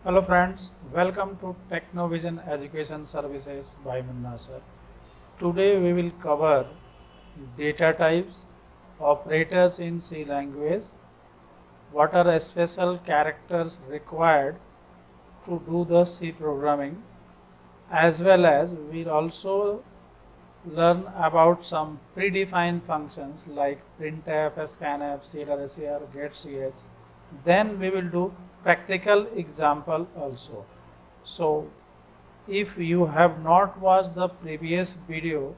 Hello friends, welcome to Technovision Education Services by Munna sir. Today we will cover data types, operators in C language, what are special characters required to do the C programming, as well as we'll also learn about some predefined functions like printf, scanf, clr, getch. Then we will do practical example also. So if you have not watched the previous video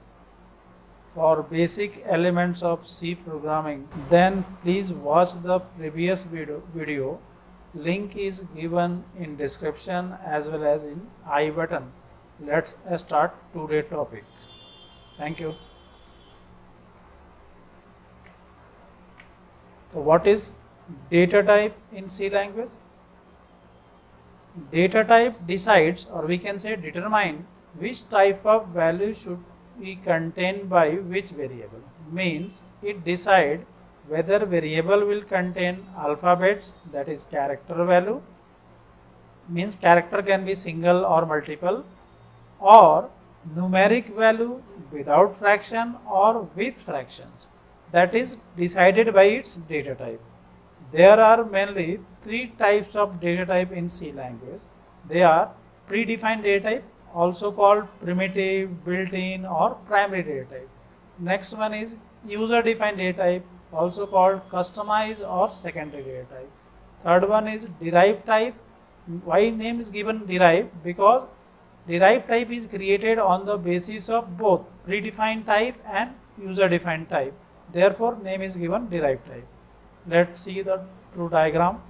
for basic elements of C programming, then please watch the previous video. Link is given in description as well as in I button. Let's start today's topic. Thank you. So what is data type in C language? Data type decides, or we can say determine, which type of value should be contained by which variable. Means it decide whether variable will contain alphabets, that is character value, means character can be single or multiple, or numeric value without fraction or with fractions, that is decided by its data type. There are mainly three types of data type in C language. They are predefined data type, also called primitive, built-in or primary data type. Next one is user defined data type, also called customized or secondary data type. Third one is derived type. Why name is given derived? Because derived type is created on the basis of both predefined type and user defined type. Therefore, name is given derived type. Let's see the true diagram.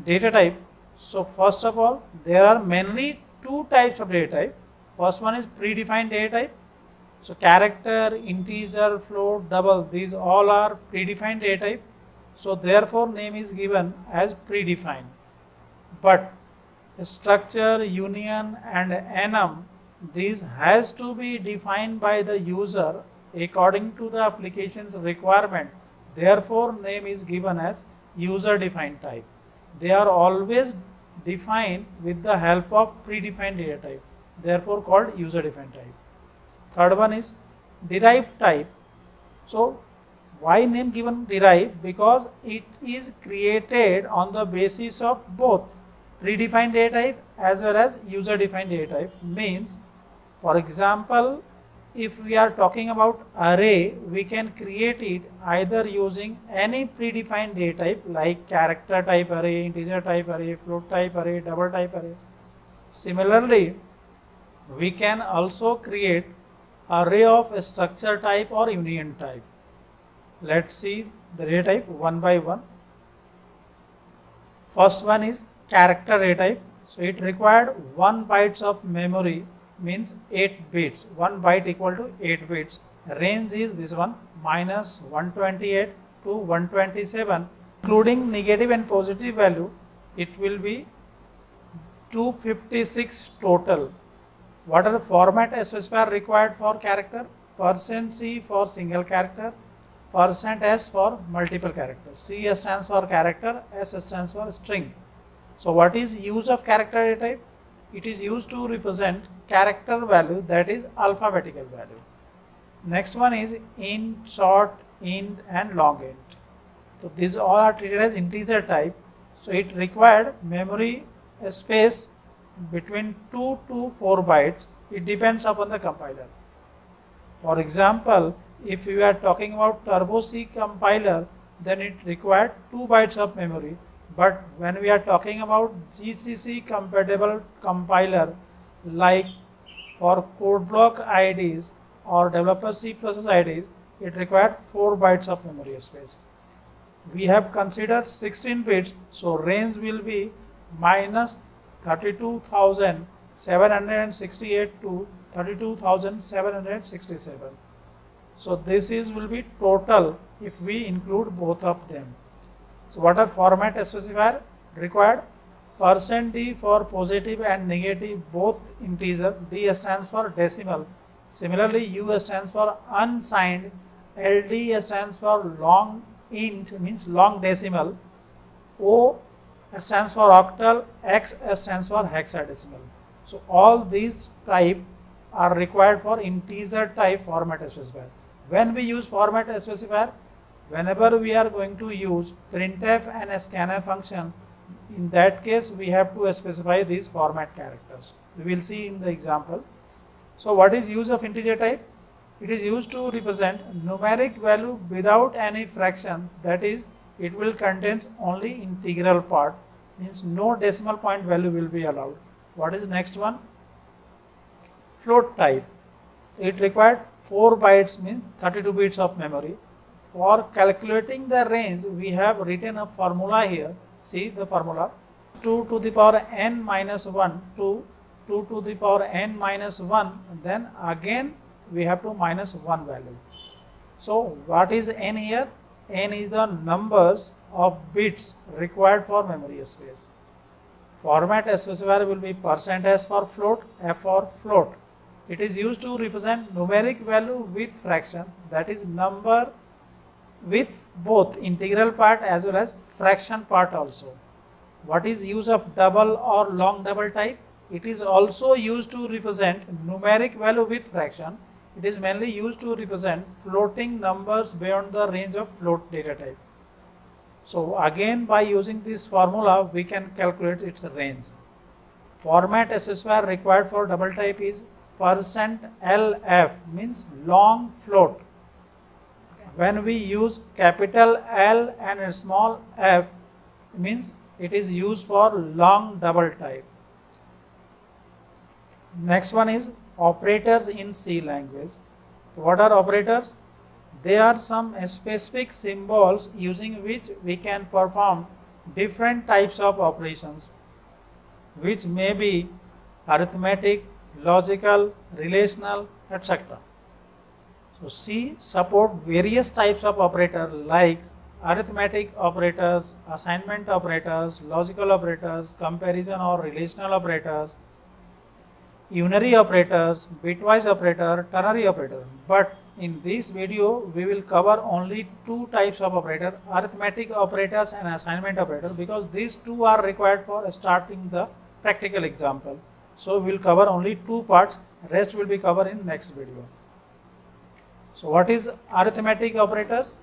Data type. So first of all, there are mainly two types of data type. First one is predefined data type. So character, integer, float, double, these all are predefined data type. So therefore, name is given as predefined. But structure, union and enum, these has to be defined by the user according to the application's requirement. Therefore, name is given as user defined type. They are always defined with the help of predefined data type. Therefore, called user defined type. Third one is derived type. So, why name given derived? Because it is created on the basis of both predefined data type as well as user defined data type. Means, for example, if we are talking about array, we can create it either using any predefined data type like character type array, integer type array, float type array, double type array. Similarly, we can also create array of structure type or union type. Let's see the data type one by one. First one is character data type. So it required 1 bytes of memory, means 8 bits. 1 byte equal to 8 bits. Range is this one, minus 128 to 127, including negative and positive value. It will be 256 total. What are the format specifier required for character? %C for single character, %S for multiple characters. C stands for character, S stands for string. So what is use of character data type? It is used to represent character value, that is alphabetical value. Next one is int, short, int and long int. So these all are treated as integer type. So it required memory space between 2 to 4 bytes. It depends upon the compiler. For example, if we are talking about Turbo C compiler, then it required 2 bytes of memory. But when we are talking about GCC compatible compiler like for code block IDs or developer C++ IDs, it required 4 bytes of memory space. We have considered 16 bits, so range will be minus 32,768 to 32,767. So this is will be total if we include both of them. So what are format specifier required? %D for positive and negative both integer, D stands for decimal. Similarly, U stands for unsigned, LD stands for long int, means long decimal, O S stands for octal, X stands for hexadecimal. So all these type are required for integer type format specifier. When we use format specifier, whenever we are going to use printf and scanf function, in that case we have to specify these format characters. We will see in the example. So what is use of integer type? It is used to represent numeric value without any fraction, that is, it will contain only integral part, means no decimal point value will be allowed. What is next one? Float type. It required 4 bytes, means 32 bits of memory. For calculating the range, we have written a formula here. See the formula: 2 to the power n minus 1 to 2 to the power n minus 1, then again we have to minus 1 value. So what is n here? N is the numbers of bits required for memory space. Format specifier will be %s for float, f for float. It is used to represent numeric value with fraction, that is number with both integral part as well as fraction part also. What is use of double or long double type? It is also used to represent numeric value with fraction. It is mainly used to represent floating numbers beyond the range of float data type. So again, by using this formula we can calculate its range. Format specifier required for double type is %lf, means long float. When we use capital L and small f, means it is used for long double type. Next one is operators in C language. What are operators? They are some specific symbols using which we can perform different types of operations, which may be arithmetic, logical, relational, etc. So C support various types of operators like arithmetic operators, assignment operators, logical operators, comparison or relational operators, unary operators, bitwise operator, ternary operator. But in this video we will cover only 2 types of operator, arithmetic operators and assignment operator, because these 2 are required for starting the practical example. So we will cover only 2 parts, rest will be covered in next video. So what is arithmetic operators?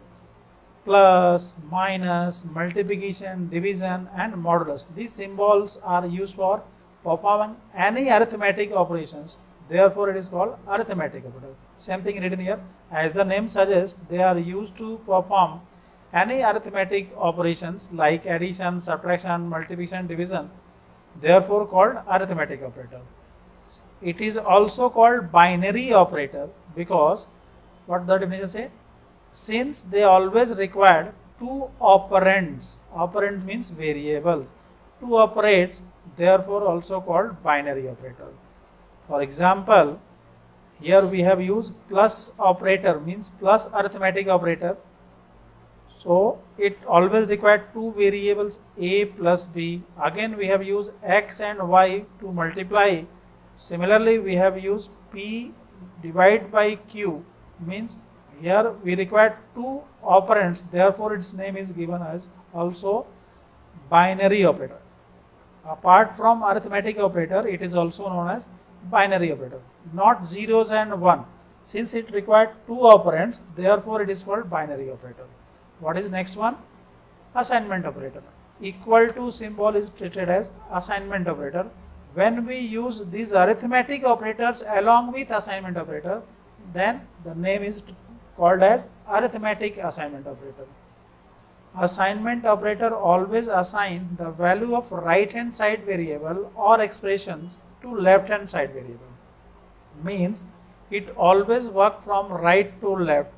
Plus, minus, multiplication, division and modulus. These symbols are used for performing any arithmetic operations. Therefore, it is called arithmetic operator. Same thing written here. As the name suggests, they are used to perform any arithmetic operations like addition, subtraction, multiplication, division. Therefore, called arithmetic operator. It is also called binary operator because what the definition say? Since they always required 2 operands. Operand means variables. 2 operates, therefore also called binary operator. For example, here we have used plus operator, means plus arithmetic operator. So it always required 2 variables a plus b. Again we have used x and y to multiply. Similarly we have used p divided by q, means here we require 2 operands, therefore its name is given as also binary operator. Apart from arithmetic operator, it is also known as binary operator, not zeros and 1. Since it required 2 operands, therefore it is called binary operator. What is next one? Assignment operator. Equal to symbol is treated as assignment operator. When we use these arithmetic operators along with assignment operator, then the name is called as arithmetic assignment operator. Assignment operator always assign the value of right hand side variable or expressions to left hand side variable. Means it always work from right to left,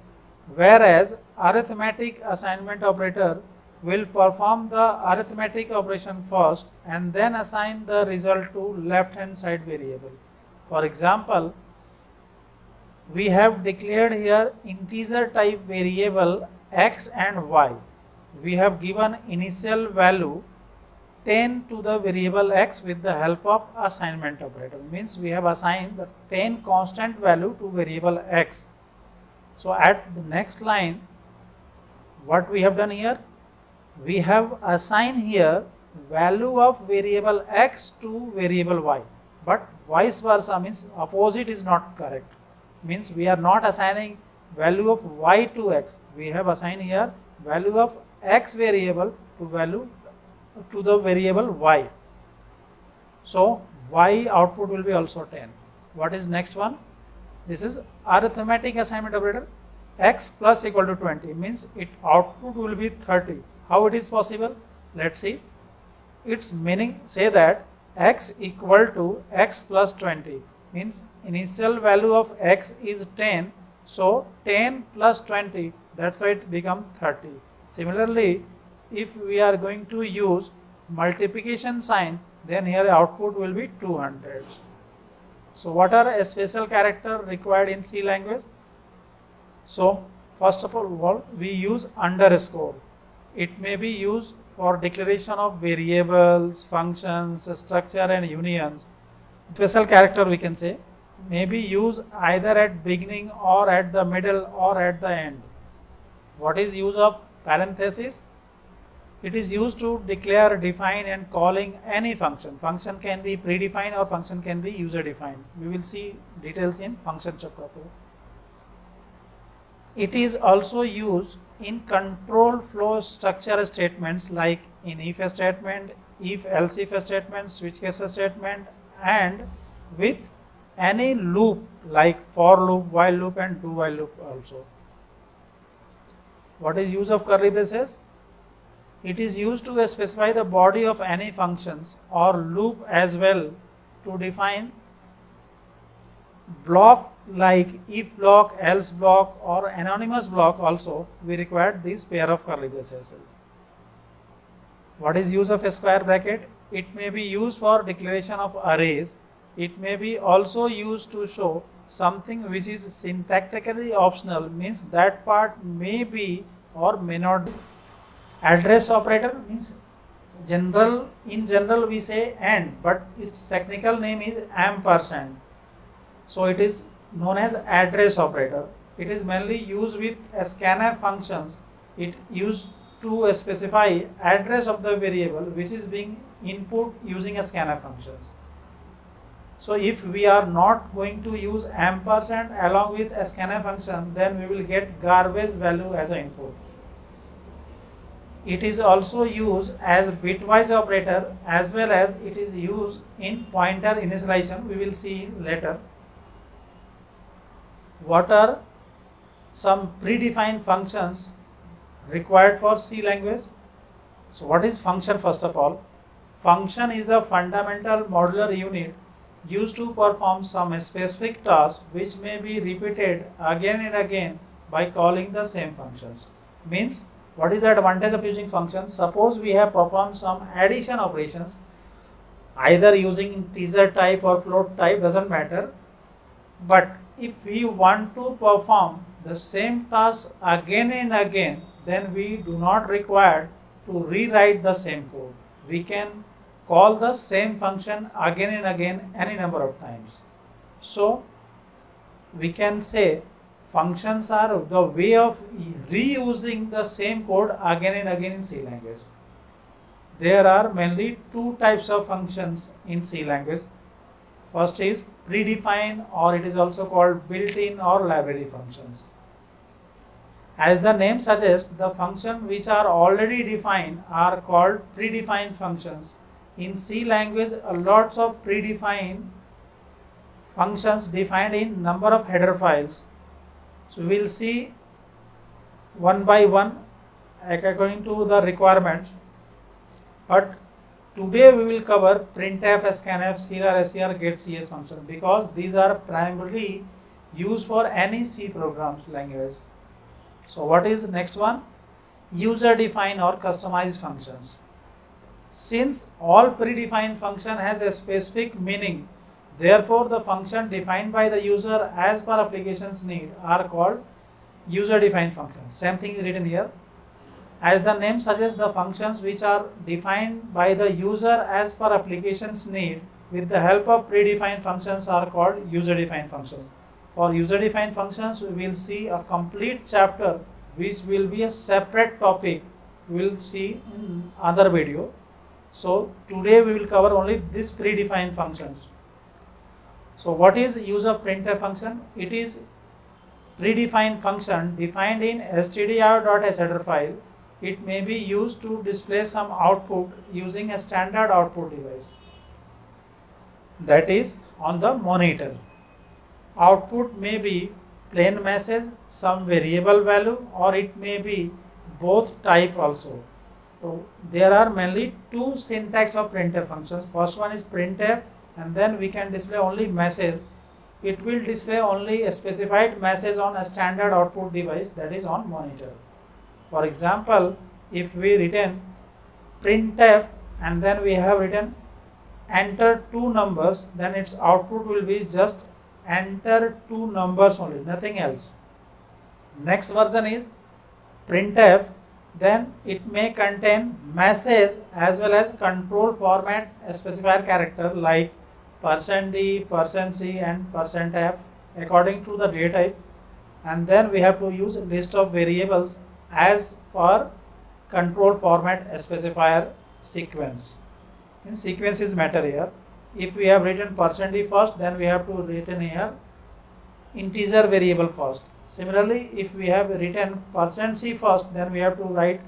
whereas arithmetic assignment operator will perform the arithmetic operation first and then assign the result to left hand side variable. For example, we have declared here integer type variable x and y. We have given initial value 10 to the variable x with the help of assignment operator. Means we have assigned the 10 constant value to variable x. So at the next line, what we have done here? We have assigned here value of variable x to variable y, but vice versa, means opposite is not correct, means we are not assigning value of y to x, we have assigned here value of x variable to the variable y. So y output will be also 10. What is next one? This is arithmetic assignment operator. X plus equal to 20 means its output will be 30. How it is possible? Let's see. Its meaning, say that x equal to x plus 20 means initial value of x is 10. So 10 plus 20, that's why it become 30. Similarly, if we are going to use multiplication sign, then here output will be 200. So what are a special character required in C language? So first of all, we use underscore. It may be used for declaration of variables, functions, structure and unions. Special character we can say may be used either at beginning or at the middle or at the end. What is use of parenthesis? It is used to declare, define and calling any function. Function can be predefined or function can be user defined. We will see details in function chapter 2. It is also used in control flow structure statements like in if statement, if else if statement, switch case statement, and with any loop like for loop, while loop and do while loop also. What is use of curly braces? It is used to specify the body of any functions or loop as well to define block like if block, else block or anonymous block also. We require this pair of curly braces. What is use of a square bracket? It may be used for declaration of arrays. It may be also used to show something which is syntactically optional, means that part may be or may not. Address operator means in general we say AND, but its technical name is ampersand. So it is known as address operator. It is mainly used with scanf functions. It used to specify address of the variable which is being input using a scanf functions. So if we are not going to use ampersand along with a scanf function, then we will get garbage value as an input. It is also used as bitwise operator as well as it is used in pointer initialization. We will see later. What are some predefined functions required for C language? So what is function first of all? Function is the fundamental modular unit used to perform some specific task which may be repeated again and again by calling the same functions. Means what is the advantage of using functions? Suppose we have performed some addition operations either using integer type or float type, doesn't matter, but if we want to perform the same task again and again, then we do not require to rewrite the same code. We can call the same function again and again any number of times. So we can say functions are the way of reusing the same code again and again in C language. There are mainly two types of functions in C language. First is predefined, or it is also called built-in or library functions. As the name suggests, the functions which are already defined are called predefined functions. In C language, lots of predefined functions defined in number of header files. So we will see one by one according to the requirements. But today we will cover printf, scanf, cr, ser, get, cs function because these are primarily used for any C programs language. So what is next one? User defined or customized functions. Since all predefined function has a specific meaning, therefore the function defined by the user as per application's need are called user defined functions. Same thing is written here. As the name suggests, the functions which are defined by the user as per application's need with the help of predefined functions are called user defined functions. For user defined functions, we will see a complete chapter which will be a separate topic. We will see in other video. So today we will cover only this predefined functions. So what is use of printf function? It is predefined function defined in stdio.header file. It may be used to display some output using a standard output device, that is on the monitor. Output may be plain message, some variable value, or it may be both type also. So there are mainly two syntax of printf functions. First one is printf, and then we can display only message. It will display only a specified message on a standard output device, that is on monitor. For example, if we written printf and then we have written enter two numbers, then its output will be just enter two numbers only, nothing else. Next version is printf, then it may contain message as well as control format specifier character like %d, %c and %f according to the data type, and then we have to use a list of variables as per control format specifier sequence. In sequence is matter here. If we have written %d first, then we have to written here integer variable first. Similarly, if we have written %c first, then we have to write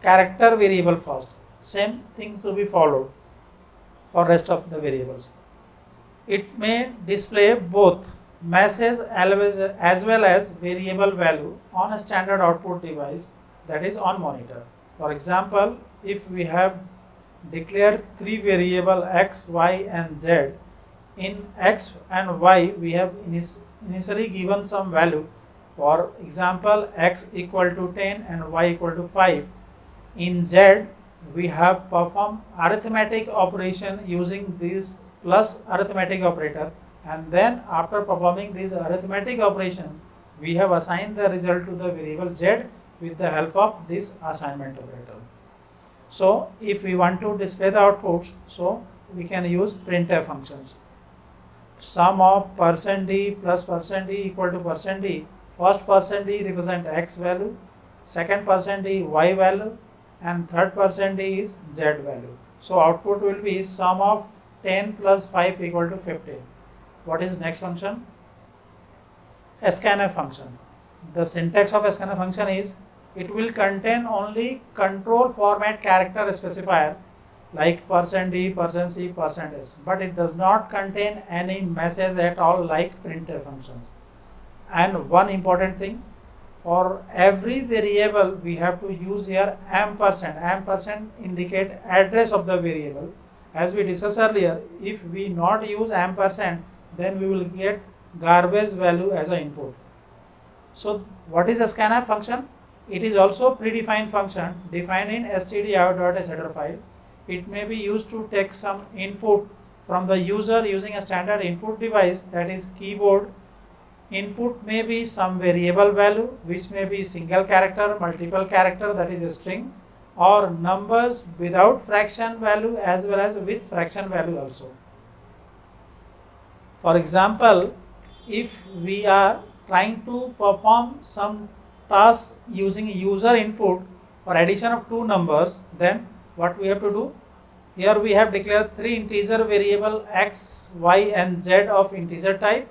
character variable first. Same things will be followed for rest of the variables. It may display both message as well as variable value on a standard output device, that is on monitor. For example, if we have declared three variable x, y and z. In x and y we have initially given some value. For example, x equal to 10 and y equal to 5. In z we have performed arithmetic operation using this plus arithmetic operator, and then after performing these arithmetic operations we have assigned the result to the variable z with the help of this assignment operator. So if we want to display the outputs, so we can use printf functions. Sum of %d plus %d equal to %d. First %d represent x value, second %d y value, and third %d is z value. So output will be sum of 10 plus 5 equal to 15. What is next function? scanf function. The syntax of scanf function is it will contain only control format character specifier like %d, %c, %s, but it does not contain any message at all like printf functions. And one important thing, for every variable we have to use here ampersand. Ampersand indicate address of the variable. As we discussed earlier, if we not use ampersand, then we will get garbage value as an input. So what is a scanf function? It is also predefined function defined in stdio.header file. It may be used to take some input from the user using a standard input device, that is keyboard. Input may be some variable value which may be single character, multiple character, that is a string, or numbers without fraction value as well as with fraction value also. For example, if we are trying to perform some task using user input for addition of two numbers, then what we have to do? Here we have declared three integer variable x, y and z of integer type.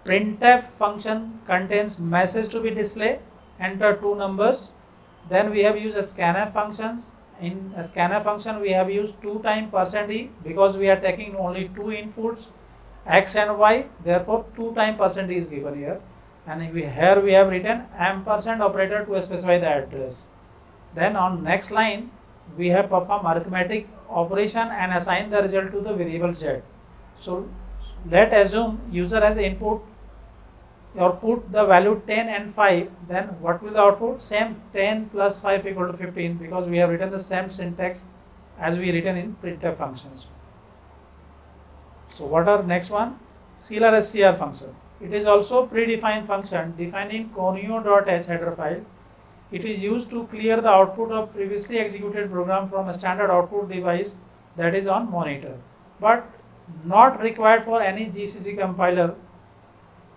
Printf function contains message to be displayed, enter two numbers. Then we have used a scanf functions. In a scanf function we have used 2 times %d because we are taking only two inputs x and y, therefore 2 times %d is given here. And here we have written ampersand operator to specify the address. Then on next line we have performed arithmetic operation and assign the result to the variable z. So let assume user has input or put the value 10 and 5, then what will the output? Same 10 plus 5 equal to 15, because we have written the same syntax as we written in printf functions. So what are next one? CLR function. It is also predefined function defined in conio.h header file. It is used to clear the output of previously executed program from a standard output device, that is on monitor, but not required for any GCC compiler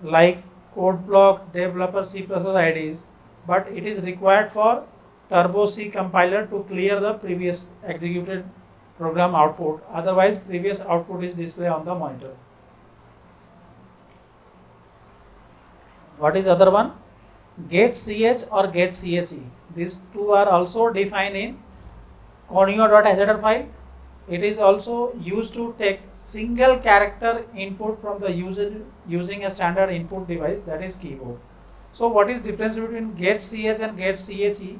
like CodeBlock, Developer, C++ IDEs, but it is required for Turbo C compiler to clear the previous executed program output. Otherwise, previous output is displayed on the monitor. What is other one? GetCH or GetCHE. These two are also defined in conio.header file. It is also used to take single character input from the user using a standard input device, that is keyboard. So what is difference between GetCH and GetCHE?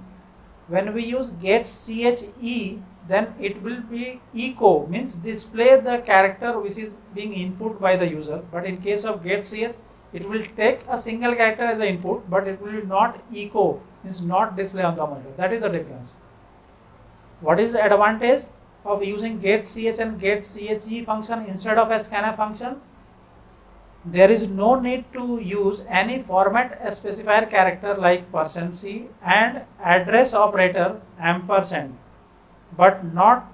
When we use GetCHE, then it will be echo, means display the character which is being input by the user. But in case of GetCH, it will take a single character as an input, but it will not echo, means not display on the monitor. That is the difference. What is the advantage of using GetCH and GetCHE function instead of a scanf function? There is no need to use any format specifier character like %C and address operator ampersand, but not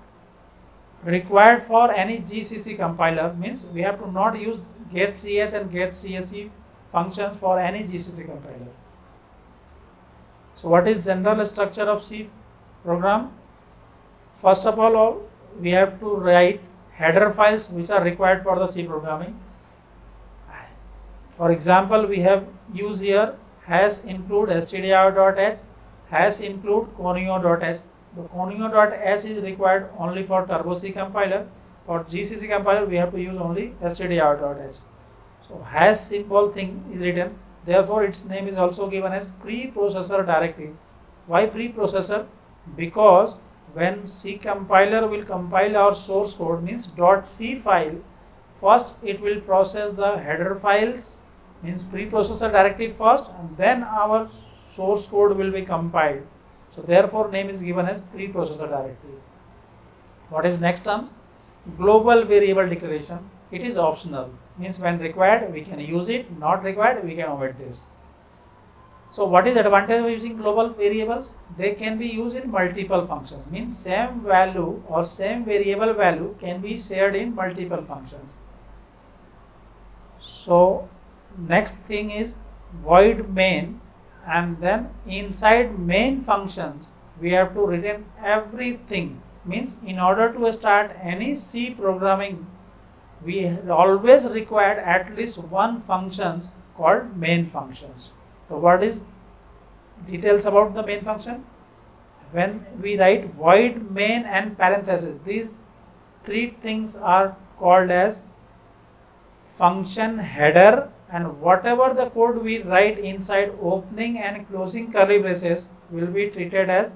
required for any GCC compiler. Means we have to not use GetCH and GetCHE functions for any GCC compiler. So what is general structure of C program? First of all, we have to write header files which are required for the C programming. For example, we have used here hash include stdio.h, hash include conio.h. The conio.h is required only for Turbo C compiler. For GCC compiler, we have to use only stdio.h. So hash symbol thing is written. Therefore, its name is also given as preprocessor directive. Why preprocessor? Because when C compiler will compile our source code, means .c file, first it will process the header files, means preprocessor directive first, and then our source code will be compiled. So therefore name is given as preprocessor directive. What is next terms? Global variable declaration. It is optional, means when required we can use it, not required we can omit this. So what is advantage of using global variables? They can be used in multiple functions, means same value or same variable value can be shared in multiple functions. So next thing is void main, and then inside main functions we have to return everything. Means in order to start any C programming, we always required at least one function called main functions. So what is details about the main function? When we write void main and parenthesis, these three things are called as function header, and whatever the code we write inside opening and closing curly braces will be treated as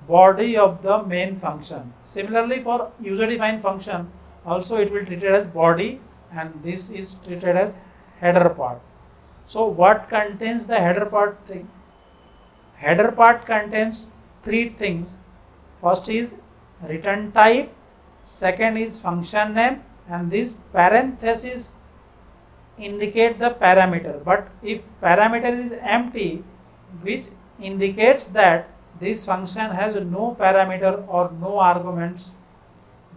body of the main function. Similarly, for user defined function also it will be treated as body, and this is treated as header part. So what contains the header part thing? Header part contains three things. First is return type, second is function name, and this parenthesis indicate the parameter. But if parameter is empty, which indicates that this function has no parameter or no arguments.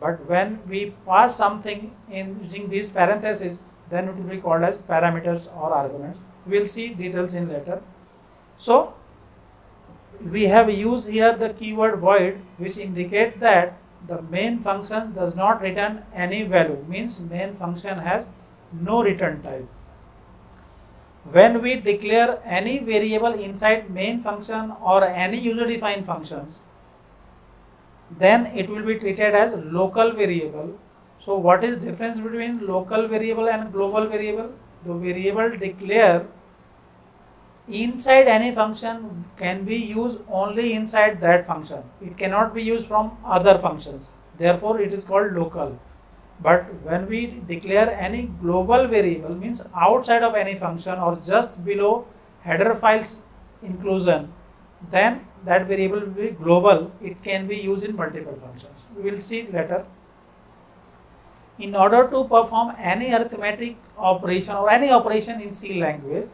But when we pass something in using these parentheses, then it will be called as parameters or arguments. We will see details in later. So we have used here the keyword void, which indicate that the main function does not return any value, means main function has no return type. When we declare any variable inside main function or any user defined functions, then it will be treated as local variable. So what is difference between local variable and global variable? The variable declare inside any function can be used only inside that function. It cannot be used from other functions. Therefore it is called local. But when we declare any global variable, means outside of any function or just below header files inclusion, then that variable will be global. It can be used in multiple functions. We will see later. In order to perform any arithmetic operation or any operation in C language,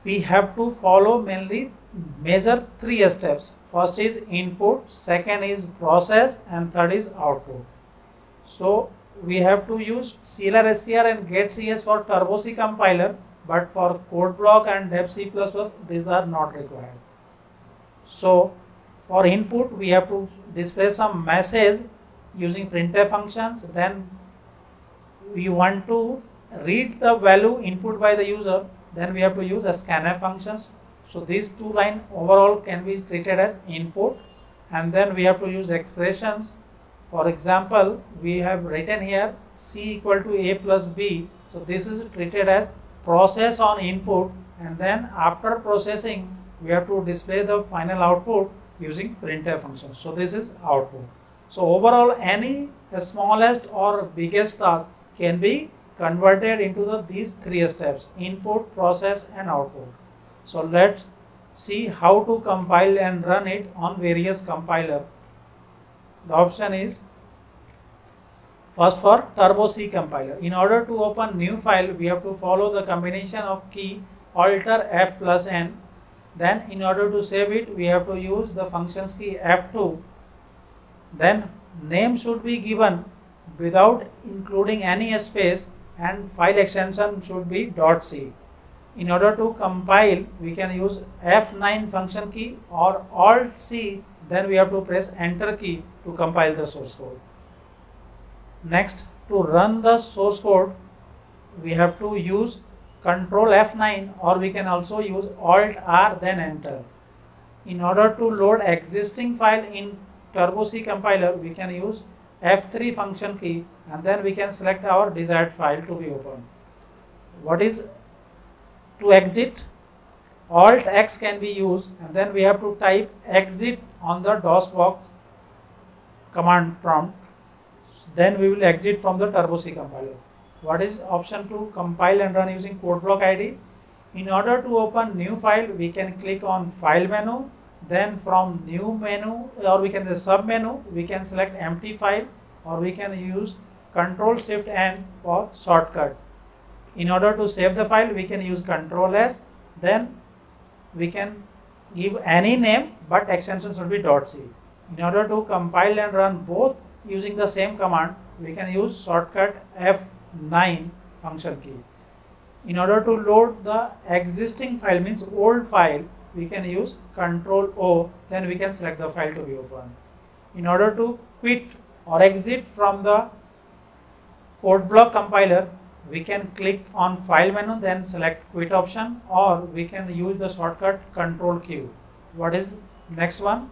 we have to follow mainly major three steps. First is input, second is process, and third is output. So we have to use CLR SCR and GetCH for Turbo C compiler, but for code block and Dev C++ these are not required. So For input, we have to display some message using printf functions. Then we want to read the value input by the user, then we have to use a scanf functions. So these two lines overall can be treated as input, and then we have to use expressions. For example, we have written here C equal to A plus B. So this is treated as process on input, and then after processing we have to display the final output using printf function. So this is output. So overall, any smallest or biggest task can be converted into these three steps: input, process and output. So let's see how to compile and run it on various compiler. The option is first for Turbo C compiler. In order to open new file, we have to follow the combination of key Alt F plus N. Then in order to save it, we have to use the functions key F2. Then name should be given without including any space, and file extension should be .c. In order to compile, we can use F9 function key or Alt C. Then we have to press enter key to compile the source code. Next, to run the source code, we have to use Control F9, or we can also use Alt R then enter. In order to load existing file in Turbo C compiler, we can use F3 function key, and then we can select our desired file to be opened. What is to exit? Alt X can be used, and then we have to type exit on the DOS box command prompt. Then we will exit from the Turbo C compiler. What is option to compile and run using code block ID? In order to open new file, we can click on file menu. Then from new menu, or we can say sub menu, we can select empty file, or we can use Control Shift N for shortcut. In order to save the file, we can use Control S. Then we can give any name, but extension should be .c. In order to compile and run both using the same command, we can use shortcut F9 function key. In order to load the existing file, means old file, we can use Control O, then we can select the file to be opened. In order to quit or exit from the code block compiler, we can click on file menu, then select quit option, or we can use the shortcut Control Q. What is next one?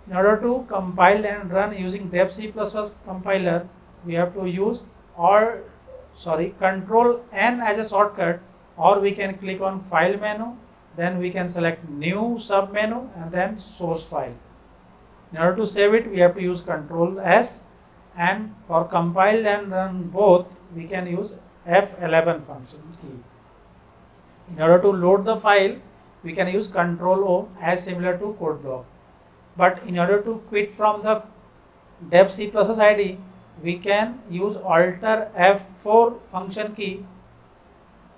In order to compile and run using Dev C++ compiler, we have to use Control N as a shortcut, or we can click on file menu, then we can select new sub menu and then source file. In order to save it, we have to use Control S, and for compile and run both, we can use F11 function key. In order to load the file, we can use Control O as similar to code block. But in order to quit from the Dev C++ ID, we can use Alt F4 function key,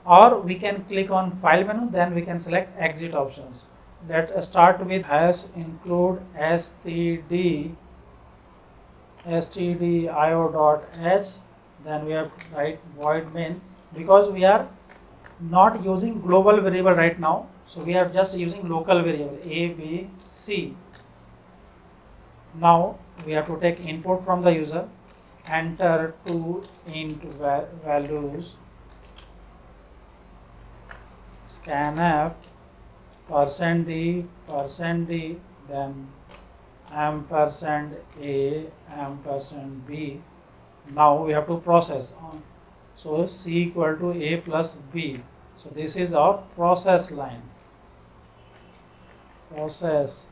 or we can click on file menu, then we can select exit options. Let's start with #include stdio.h. Then we have to write void main, because we are not using global variable right now, so we are just using local variable a, b, c. Now we have to take input from the user, enter two int values, scanf %d, then %a, %b. Now we have to process. So C equal to A plus B. So this is our process line. Process,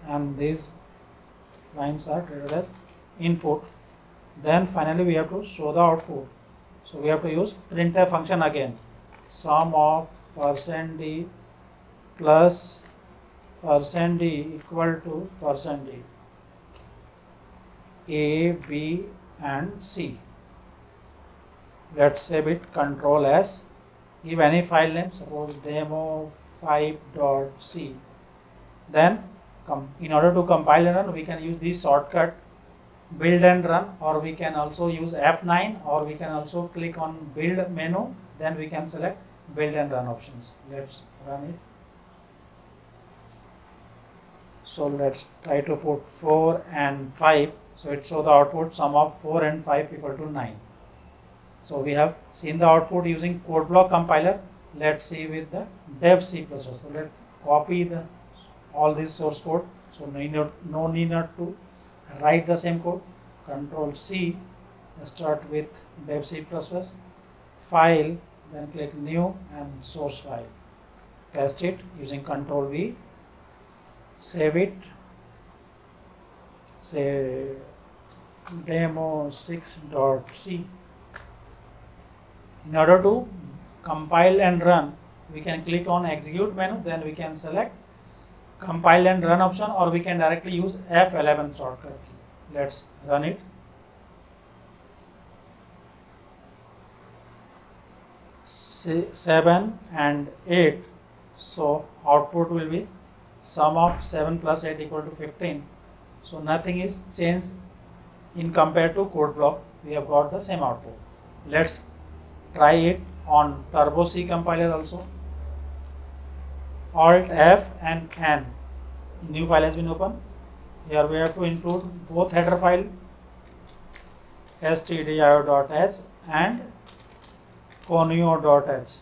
and these lines are treated as input. Then finally we have to show the output. So we have to use printf function again. Sum of %d plus %d equal to %d, A, B and C. Let's save it. Control S. Give any file name, suppose demo5.c. Then in order to compile and run, we can use this shortcut build and run, or we can also use F9, or we can also click on build menu, then we can select build and run options. Let's run it. So let's try to put 4 and 5. So it shows the output sum of 4 and 5 equal to 9. So we have seen the output using code block compiler. Let's see with the dev C++. So let's copy all this source code. So no need not to write the same code. Control C, start with dev C++, file, then click new and source file. Paste it using Control V. Save it. Say demo6.c. In order to compile and run, we can click on execute menu, then we can select compile and run option, or we can directly use F11 shortcut key. Let's run it. See, 7 and 8. So output will be sum of 7 plus 8 equal to 15. So nothing is changed in compared to code block. We have got the same output. Let's try it on Turbo C compiler also. Alt F and N. New file has been opened. Here we have to include both header file stdio.h and conio.h.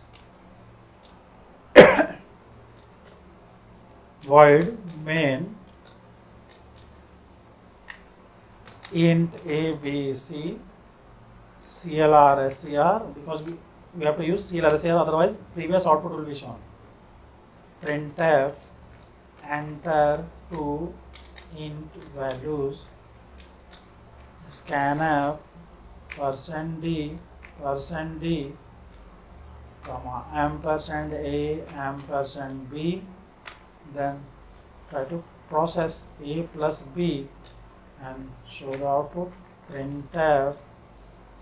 Void main int abc clr scr, because we have to use clr scr, otherwise previous output will be shown. Printf enter two int values, scanf %d comma %a %b, then try to process a plus b and show the output. Printf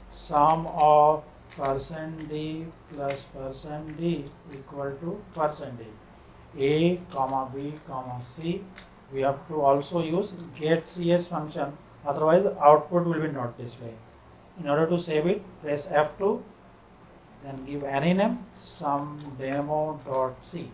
sum of %d plus %d equal to %a comma b comma c. We have to also use getCS function, otherwise output will be not displayed. In order to save it, press F2, then give any name, some demo.c.